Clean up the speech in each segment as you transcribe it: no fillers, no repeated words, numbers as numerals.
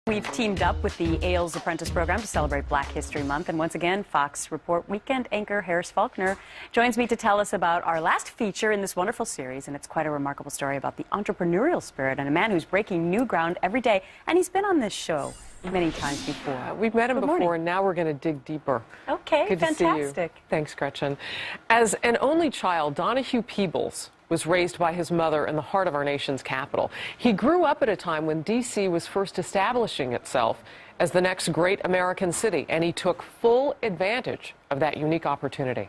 We've teamed up with the Ailes Apprentice program to celebrate Black History Month, and once again, Fox Report weekend anchor Harris Faulkner joins me to tell us about our last feature in this wonderful series, and it's quite a remarkable story about the entrepreneurial spirit and a man who's breaking new ground every day, and he's been on this show many times before. We've met him Good before, morning. and now we're going to dig deeper. Okay, Good fantastic. to see you. Thanks, Gretchen. As an only child, Donahue Peebles was raised by his mother in the heart of our nation's capital. He grew up at a time when D.C. was first establishing itself as the next great American city, and he took full advantage of that unique opportunity.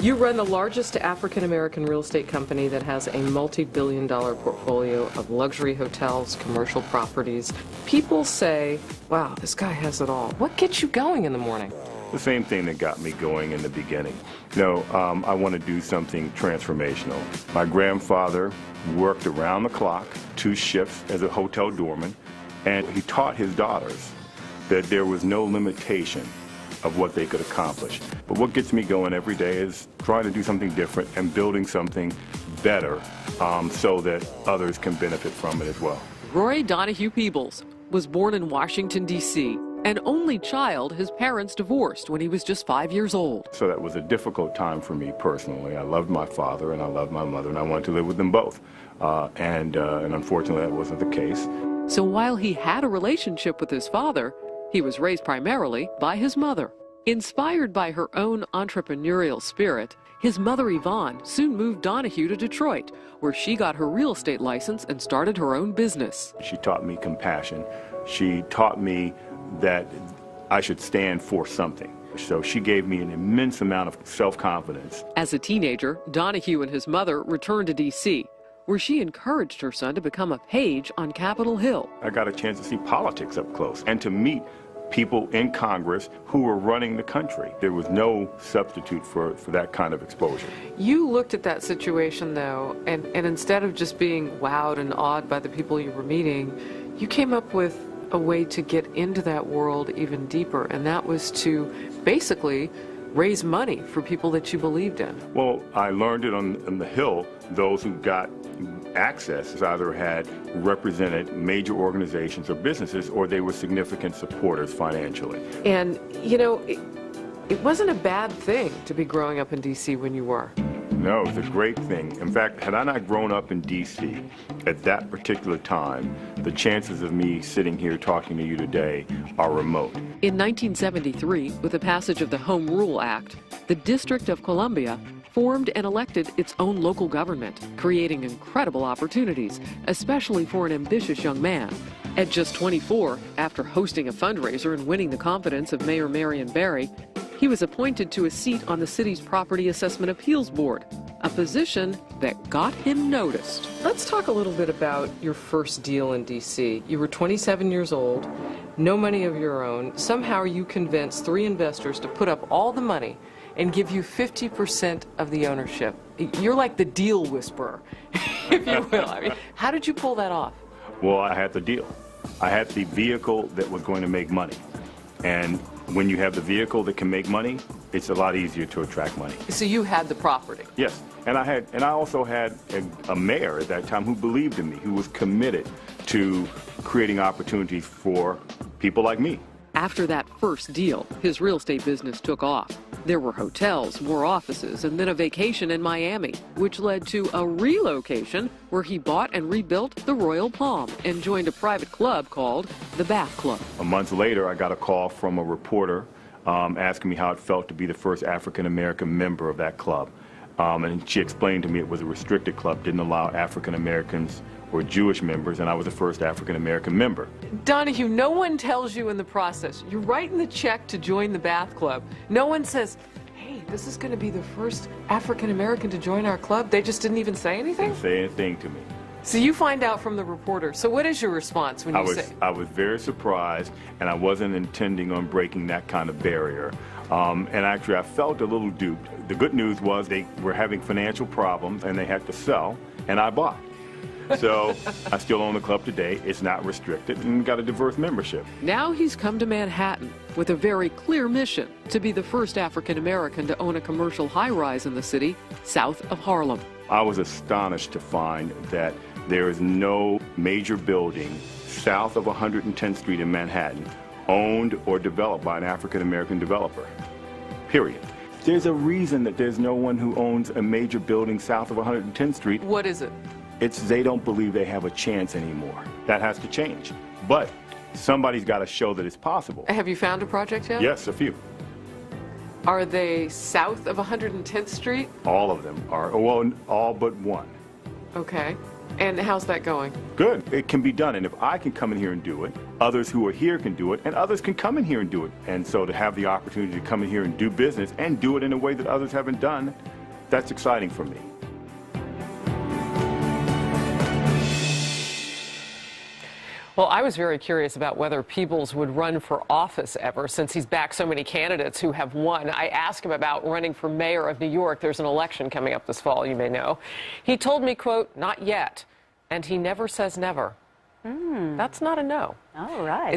You run the largest African-American real estate company that has a multi-billion-dollar portfolio of luxury hotels, commercial properties. People say, wow, this guy has it all. What gets you going in the morning? The same thing that got me going in the beginning. I want to do something transformational. My grandfather worked around the clock, 2 shifts as a hotel doorman, and he taught his daughters that there was no limitation of what they could accomplish. But what gets me going every day is trying to do something different and building something better so that others can benefit from it as well. Roy Donahue Peebles was born in Washington, D.C. An only child, his parents divorced when he was just 5 years old. So that was a difficult time for me personally. I loved my father and I loved my mother, and I wanted to live with them both. And unfortunately, that wasn't the case. So while he had a relationship with his father, he was raised primarily by his mother. Inspired by her own entrepreneurial spirit, his mother Yvonne soon moved Donahue to Detroit, where she got her real estate license and started her own business. She taught me compassion. She taught me that I should stand for something. So she gave me an immense amount of self-confidence. As a teenager, Donahue and his mother returned to D.C., where she encouraged her son to become a page on Capitol Hill. I got a chance to see politics up close and to meet people in Congress who were running the country. There was no substitute for that kind of exposure. You looked at that situation, though, and instead of just being wowed and awed by the people you were meeting, you came up with a way to get into that world even deeper, and that was to basically raise money for people that you believed in. Well, I learned it on the Hill. Those who got access either had represented major organizations or businesses, or they were significant supporters financially. And, it wasn't a bad thing to be growing up in D.C. when you were. No, it's a great thing. In fact, had I not grown up in D.C. at that particular time, the chances of me sitting here talking to you today are remote. In 1973, with the passage of the Home Rule Act, the District of Columbia formed and elected its own local government, creating incredible opportunities, especially for an ambitious young man. At just 24, after hosting a fundraiser and winning the confidence of Mayor Marion Barry, he was appointed to a seat on the city's Property Assessment Appeals Board, a position that got him noticed. Let's talk a little bit about your first deal in D.C. You were 27 years old, no money of your own. Somehow you convinced 3 investors to put up all the money and give you 50% of the ownership. You're like the deal whisperer, if you will. I mean, how did you pull that off? Well, I had the deal. I had the vehicle that was going to make money. And when you have the vehicle that can make money, it's a lot easier to attract money. So you had the property? Yes, and I also had a mayor at that time who believed in me, who was committed to creating opportunities for people like me. After that first deal, his real estate business took off. There were hotels, more offices, and then a vacation in Miami, which led to a relocation where he bought and rebuilt the Royal Palm and joined a private club called the Bath Club. A month later, I got a call from a reporter asking me how it felt to be the first African-American member of that club. And she explained to me it was a restricted club, didn't allow African-Americans or Jewish members, and I was the first African-American member. Donahue, no one tells you in the process. You're writing the check to join the Bath Club. No one says, hey, this is going to be the first African-American to join our club. They just didn't even say anything? Didn't say anything to me. So you find out from the reporter. So what is your response when you say? I was very surprised, and I wasn't intending on breaking that kind of barrier. And actually, I felt a little duped. The good news was they were having financial problems, and they had to sell, and I bought. So I still own the club today. It's not restricted and got a diverse membership. Now he's come to Manhattan with a very clear mission to be the first African American to own a commercial high-rise in the city south of Harlem. I was astonished to find that there is no major building south of 110th Street in Manhattan owned or developed by an African-American developer, period. There's a reason that there's no one who owns a major building south of 110th Street. What is it? It's they don't believe they have a chance anymore. That has to change. But somebody's got to show that it's possible. Have you found a project yet? Yes, a few. Are they south of 110th Street? All of them are, well, all but one. Okay. And how's that going? Good. It can be done. And if I can come in here and do it, others who are here can do it, and others can come in here and do it. And so to have the opportunity to come in here and do business and do it in a way that others haven't done, that's exciting for me. Well, I was very curious about whether Peebles would run for office ever, since he's backed so many candidates who have won. I asked him about running for mayor of New York. There's an election coming up this fall, you may know. He told me, quote, "Not yet." And he never says never. That's not a no. All right.